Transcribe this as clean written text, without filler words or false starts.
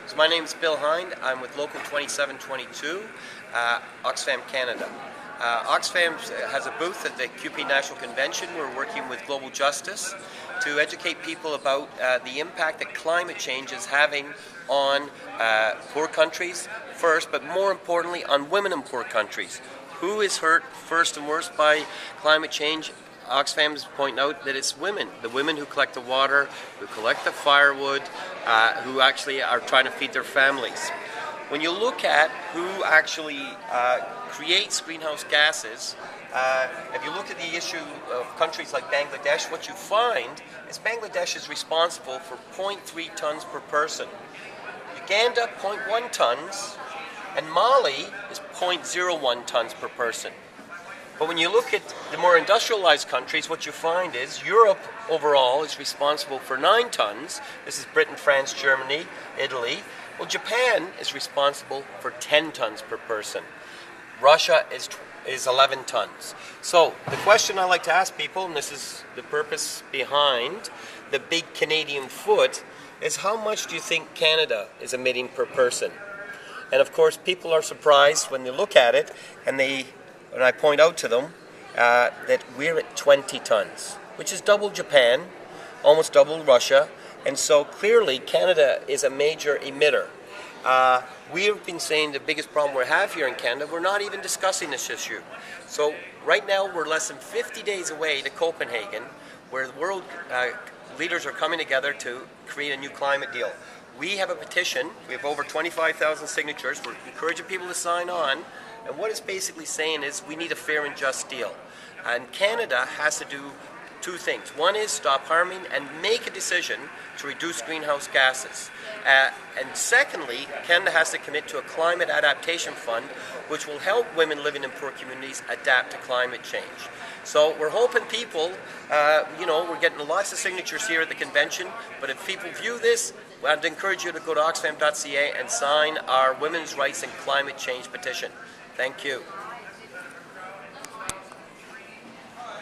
So my name is Bill Hind. I'm with Local 2722, Oxfam Canada. Oxfam has a booth at the QP National Convention. We're working with Global Justice to educate people about the impact that climate change is having on poor countries first, but more importantly on women in poor countries. Who is hurt first and worst by climate change? Oxfam is pointing out that it's women, the women who collect the water, who collect the firewood, who actually are trying to feed their families. When you look at who actually creates greenhouse gases, if you look at the issue of countries like Bangladesh, what you find is Bangladesh is responsible for 0.3 tons per person. Uganda, 0.1 tons, and Mali is 0.01 tons per person. But when you look at the more industrialized countries, what you find is Europe overall is responsible for 9 tons. This is Britain, France, Germany, Italy. Well, Japan is responsible for 10 tons per person. Russia is 11 tons. So the question I like to ask people, and this is the purpose behind the big Canadian foot, is how much do you think Canada is emitting per person? And of course, people are surprised when they look at it, and I point out to them that we're at 20 tons, which is double Japan, almost double Russia, and so clearly Canada is a major emitter. We've been saying the biggest problem we have here in Canada, we're not even discussing this issue. So right now we're less than 50 days away to Copenhagen, where the world leaders are coming together to create a new climate deal. We have a petition, we have over 25,000 signatures, we're encouraging people to sign on. And what it's basically saying is we need a fair and just deal. And Canada has to do 2 things. One is stop harming and make a decision to reduce greenhouse gases. And secondly, Canada has to commit to a climate adaptation fund which will help women living in poor communities adapt to climate change. So we're hoping people, we're getting lots of signatures here at the convention, but if people view this, I'd encourage you to go to oxfam.ca and sign our Women's Rights and Climate Change petition. Thank you.